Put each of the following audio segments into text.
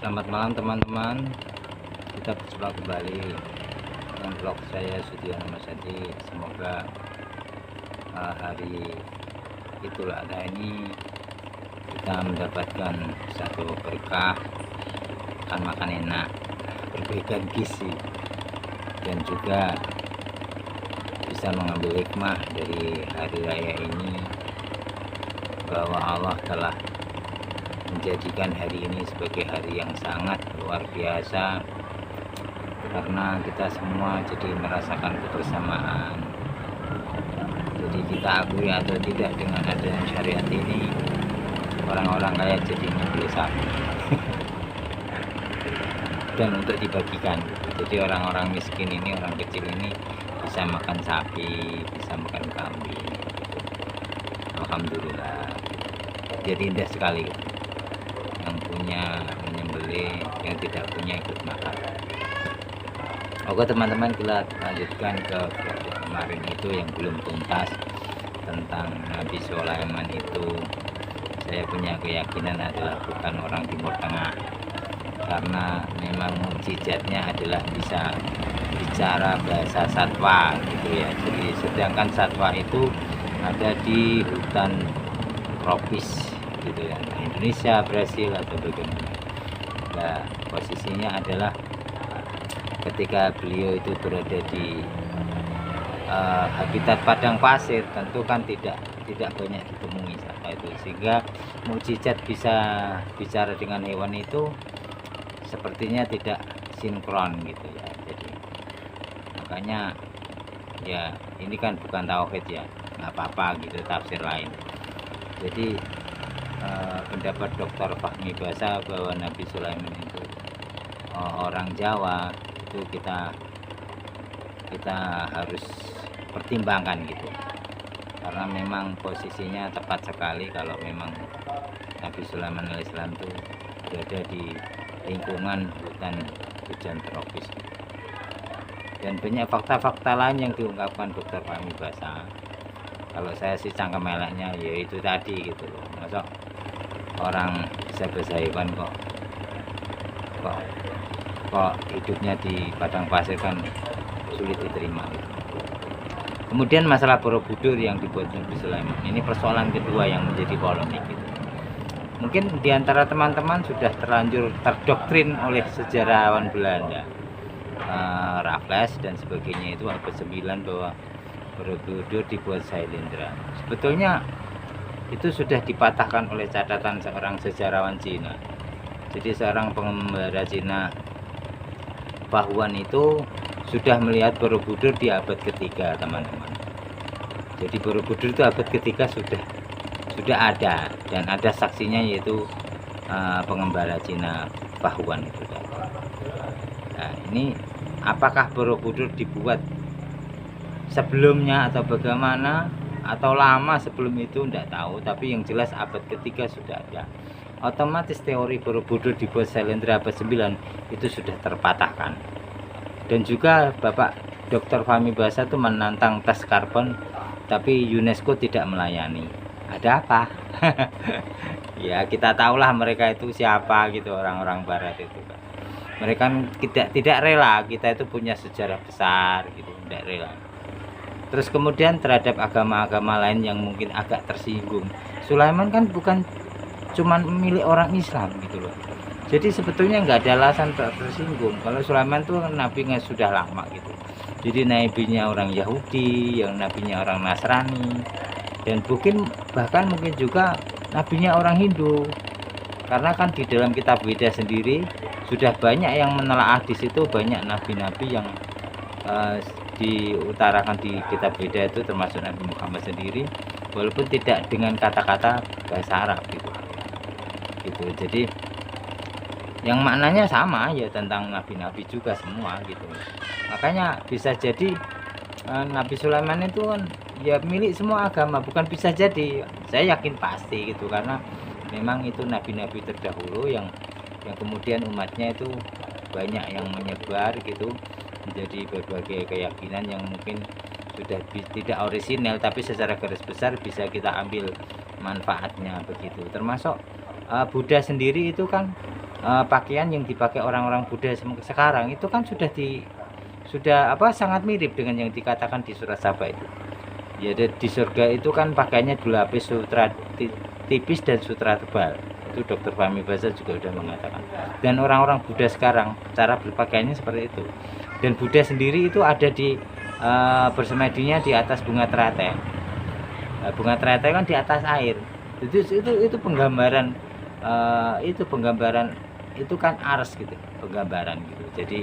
Selamat malam teman-teman, kita berjumpa kembali dengan vlog saya Sudiono Masadi. Semoga hari Idul Adha ini kita mendapatkan satu berkah, makan enak, perbaikan gizi, dan juga bisa mengambil hikmah dari hari raya ini, bahwa Allah telah menjadikan hari ini sebagai hari yang sangat luar biasa, karena kita semua jadi merasakan kebersamaan. Jadi kita akui atau tidak, dengan adanya syariat ini, orang-orang kaya jadi membeli sapi dan untuk dibagikan. Jadi orang-orang miskin ini, orang kecil ini bisa makan sapi, bisa makan kambing. Alhamdulillah, jadi indah sekali. Yang punya menyembelih, yang tidak punya ikut makan. Oke teman-teman, kita lanjutkan ke kemarin itu yang belum tuntas tentang Nabi Sulaiman itu. Saya punya keyakinan adalah bukan orang Timur Tengah, karena memang mukjizatnya adalah bisa bicara bahasa satwa gitu ya. Jadi sedangkan satwa itu ada di hutan tropis gitu ya, Indonesia, Brasil atau bagaimana. Nah, posisinya adalah ketika beliau itu berada di habitat padang pasir, tentu kan tidak banyak ditemui satwa itu, sehingga mukjizat bisa bicara dengan hewan itu sepertinya tidak sinkron gitu ya. Jadi makanya ya ini kan bukan tauhid ya, nggak apa-apa gitu, tafsir lain. Jadi pendapat Dr. Fahmi Basa bahwa Nabi Sulaiman itu orang Jawa, itu kita harus pertimbangkan gitu, karena memang posisinya tepat sekali kalau memang Nabi Sulaiman alaihissalam itu berada di lingkungan hutan hujan tropis gitu. Dan banyak fakta-fakta lain yang diungkapkan Dr. Fahmi Basa. Kalau saya sih cangkem eleknya ya itu tadi gitu loh, masa orang bisa bahasa hewan kok hidupnya di padang pasir, kan sulit diterima gitu. Kemudian masalah Borobudur yang dibuat Nabi Sulaiman, ini persoalan kedua yang menjadi polemik gitu. Mungkin diantara teman-teman sudah terlanjur terdoktrin oleh sejarawan Belanda, Raffles dan sebagainya, itu abad 9, bahwa Borobudur dibuat Sailendra. Sebetulnya itu sudah dipatahkan oleh catatan seorang sejarawan Cina. Jadi seorang pengembara Cina, Bahuan, itu sudah melihat Borobudur di abad ketiga, teman-teman. Jadi Borobudur itu abad ketiga sudah ada, dan ada saksinya, yaitu pengembara Cina Bahuan itu. Nah, ini apakah Borobudur dibuat sebelumnya atau bagaimana, atau lama sebelum itu, tidak tahu, tapi yang jelas abad ketiga sudah ada. Otomatis teori Borobudur dibuat Sailendra abad 9 itu sudah terpatahkan. Dan juga Bapak Dr. Fahmi Basa itu menantang tes karbon, tapi UNESCO tidak melayani. Ada apa? Ya kita tahulah mereka itu siapa gitu, orang-orang barat itu kan. Mereka tidak rela kita itu punya sejarah besar gitu, tidak rela. Terus kemudian terhadap agama-agama lain yang mungkin agak tersinggung, Sulaiman kan bukan cuman milik orang Islam gitu loh. Jadi sebetulnya nggak ada alasan tersinggung. Kalau Sulaiman tuh nabinya sudah lama gitu. Jadi nabinya orang Yahudi, yang nabinya orang Nasrani, dan bahkan mungkin juga nabinya orang Hindu. Karena kan di dalam kitab Weda sendiri sudah banyak yang menelaah, di situ banyak nabi-nabi yang diutarakan di kitab Weda itu, termasuk Nabi Muhammad sendiri, walaupun tidak dengan kata-kata bahasa Arab gitu. Jadi yang maknanya sama ya, tentang nabi-nabi juga semua gitu. Makanya bisa jadi Nabi Sulaiman itu kan ya milik semua agama, bukan bisa jadi, saya yakin pasti gitu, karena memang itu nabi-nabi terdahulu yang kemudian umatnya itu banyak yang menyebar gitu, menjadi berbagai keyakinan yang mungkin sudah tidak orisinal, tapi secara garis besar bisa kita ambil manfaatnya begitu. Termasuk Buddha sendiri itu kan pakaian yang dipakai orang-orang Buddha sekarang itu kan sudah sangat mirip dengan yang dikatakan di surat Saba itu. Ya, di surga itu kan pakaiannya dilapis sutra tipis dan sutra tebal. Itu Dr. Fahmi Faza juga sudah mengatakan. Dan orang-orang Buddha sekarang cara berpakaiannya seperti itu. Dan Buddha sendiri itu ada di bersemedinya di atas bunga teratai. Bunga teratai kan di atas air. Itu penggambaran itu kan ars gitu, penggambaran gitu. Jadi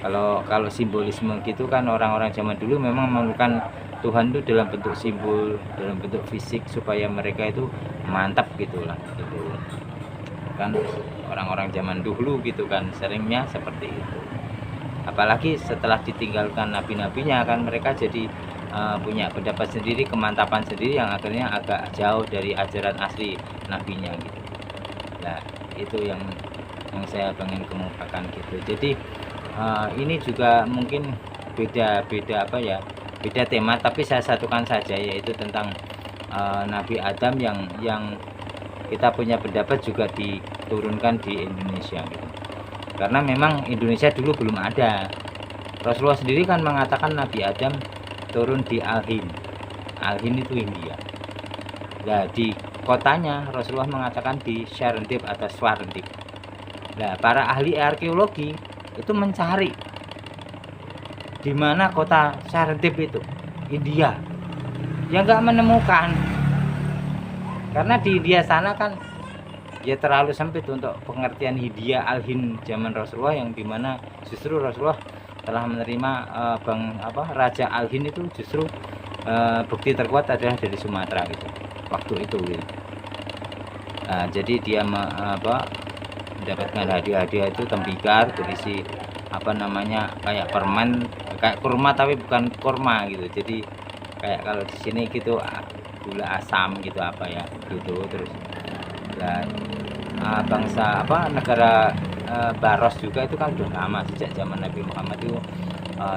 kalau simbolisme gitu kan orang-orang zaman dulu memang memerlukan Tuhan itu dalam bentuk simbol, dalam bentuk fisik supaya mereka itu mantap gitulah gitu. Kan orang-orang zaman dulu gitu kan seringnya seperti itu. Apalagi setelah ditinggalkan nabi-nabinya kan mereka jadi punya pendapat sendiri, kemantapan sendiri yang akhirnya agak jauh dari ajaran asli nabinya gitu. Nah, itu yang saya pengen kemukakan gitu. Jadi ini juga mungkin beda tema, tapi saya satukan saja, yaitu tentang Nabi Adam yang kita punya pendapat juga diturunkan di Indonesia gitu. Karena memang Indonesia dulu belum ada. Rasulullah sendiri kan mengatakan Nabi Adam turun di Al-Hind. Al-Hind itu India. Nah, di kotanya Rasulullah mengatakan di Serendip atau Swarendip. Nah, para ahli arkeologi itu mencari di mana kota Serendip itu, India. Ya nggak menemukan. Karena di India sana kan ya terlalu sempit untuk pengertian Hindia Al-Hind zaman Rasulullah, yang dimana justru Rasulullah telah menerima Raja Al-Hind itu justru bukti terkuat adalah dari Sumatera gitu waktu itu gitu. Nah, jadi dia mendapatkan hadiah-hadiah itu tembikar berisi kayak permen, kayak kurma tapi bukan kurma gitu. Jadi kayak kalau di sini gitu gula asam gitu gitu. Terus dan negara Baros juga itu kan udah lama, sejak zaman Nabi Muhammad itu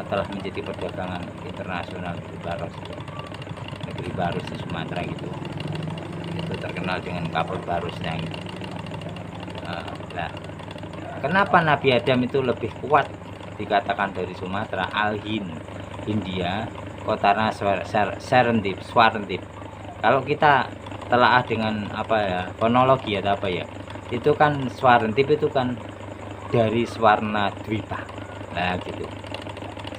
telah menjadi perdagangan internasional di Baros, negeri Baros di Sumatera gitu. Itu terkenal dengan kapal Barosnya gitu. Nah, kenapa Nabi Adam itu lebih kuat dikatakan dari Sumatera, Al-Hind, India, kotanya Serendip, Swarendip. Kalau kita telaah dengan kronologi atau itu kan Swarendip itu kan dari Swarna Dwipa. Nah gitu.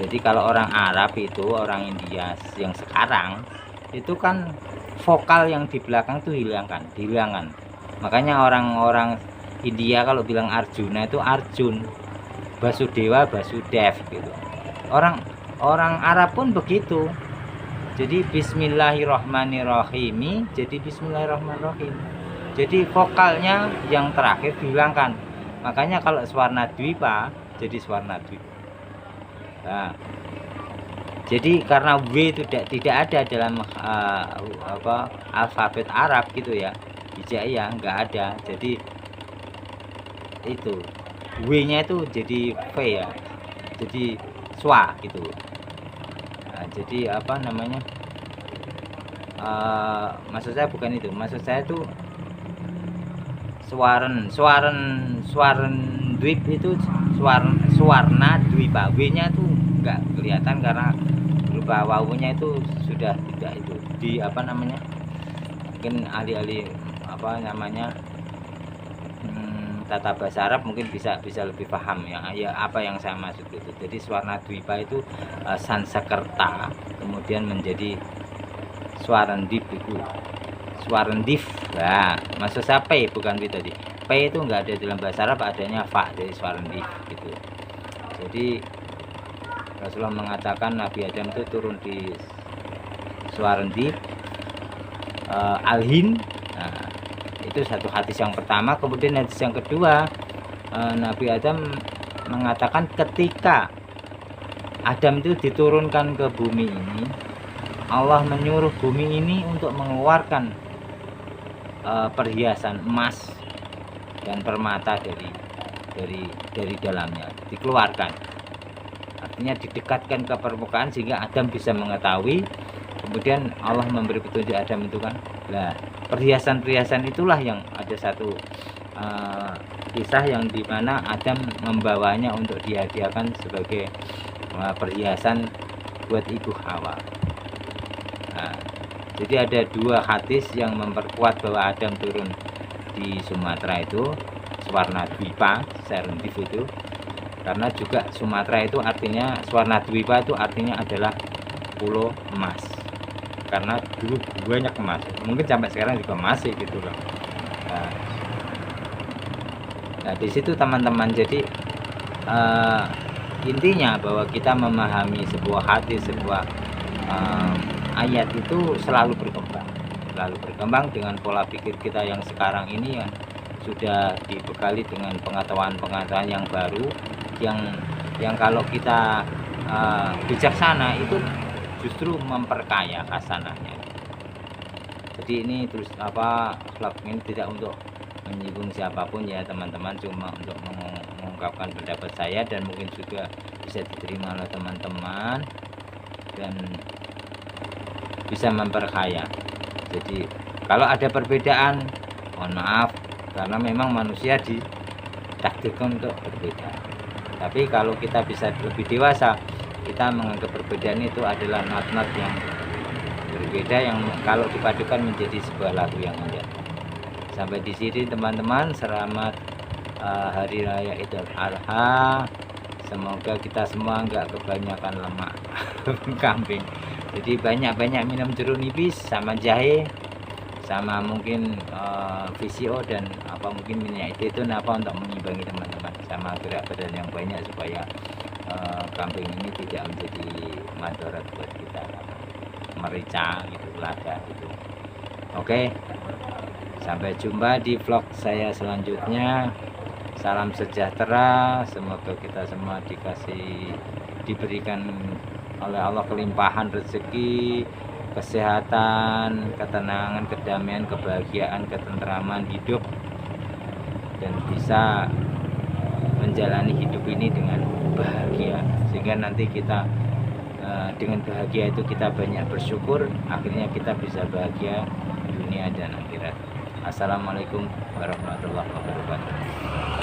Jadi kalau orang Arab itu, orang India yang sekarang itu kan vokal yang di belakang itu dihilangkan. Makanya orang-orang India kalau bilang Arjuna itu Arjun, Basudewa Basudev gitu. Orang Arab pun begitu. Jadi Bismillahirrahmanirrahim, jadi Bismillahirrahmanirrahim. Jadi vokalnya yang terakhir dihilangkan. Makanya kalau Swarna Dwipa jadi Swarna Dwipa. Nah, jadi karena W itu tidak ada dalam alfabet Arab gitu ya, hijaiyah nggak ada. Jadi itu W-nya itu jadi V ya, jadi Swa gitu. Nah, jadi maksud saya bukan itu, maksud saya itu Swarendip itu Swarna Dwipa. W-nya itu enggak kelihatan karena berupa wawunya itu sudah tidak itu mungkin ahli-ahli tata bahasa Arab mungkin bisa lebih paham ya apa yang saya maksud itu. Jadi Swarna Dwipa itu Sansekerta kemudian menjadi Swarendip itu Swarendip. Nah, maksud saya P bukan V tadi. P itu enggak ada dalam bahasa Arab, adanya fa dari Swarendip gitu. Jadi Rasulullah mengatakan Nabi Adam itu turun di Swarendip, Al-Hind. Nah, itu satu hadis yang pertama. Kemudian hadis yang kedua, Nabi Adam mengatakan ketika Adam itu diturunkan ke bumi ini, Allah menyuruh bumi ini untuk mengeluarkan perhiasan emas dan permata dari dalamnya, dikeluarkan. Artinya didekatkan ke permukaan sehingga Adam bisa mengetahui. Kemudian Allah memberi petunjuk Adam itu kan. Nah, perhiasan-perhiasan itulah yang ada satu kisah yang dimana Adam membawanya untuk dihadiahkan sebagai perhiasan buat ibu Hawa. Nah, jadi ada dua hadis yang memperkuat bahwa Adam turun di Sumatera itu, Swarnadwipa, Serendip itu, karena juga Sumatera itu artinya, Swarnadwipa itu artinya adalah pulau emas, karena dulu banyak emas, mungkin sampai sekarang juga masih gitu loh. Nah di situ teman-teman, jadi intinya bahwa kita memahami sebuah hadis, sebuah ayat itu selalu berkembang dengan pola pikir kita yang sekarang ini yang sudah dibekali dengan pengetahuan yang baru, yang kalau kita bijaksana itu justru memperkaya hasanahnya. Jadi ini terus vlog ini tidak untuk menyinggung siapapun ya teman-teman, cuma untuk mengungkapkan pendapat saya dan mungkin juga bisa diterima oleh teman-teman dan bisa memperkaya. Jadi kalau ada perbedaan, mohon maaf, karena memang manusia ditakdirkan untuk berbeda. Tapi kalau kita bisa lebih dewasa, kita menganggap perbedaan itu adalah not yang berbeda, yang kalau dipadukan menjadi sebuah lagu yang indah. Sampai di sini teman-teman, selamat Hari Raya Idul Adha. Semoga kita semua nggak kebanyakan lemak kambing. Jadi banyak-banyak minum jeruk nipis sama jahe, sama mungkin VCO dan mungkin minyak itu untuk mengimbangi teman-teman, sama gerak badan yang banyak supaya kambing ini tidak menjadi madharat buat kita, merica gitu, lada gitu. Oke, sampai jumpa di vlog saya selanjutnya. Salam sejahtera, semoga kita semua diberikan oleh Allah kelimpahan rezeki, kesehatan, ketenangan, kedamaian, kebahagiaan, ketentraman hidup, dan bisa menjalani hidup ini dengan bahagia, sehingga nanti kita dengan bahagia itu kita banyak bersyukur, akhirnya kita bisa bahagia dunia dan akhirat. Assalamualaikum warahmatullahi wabarakatuh.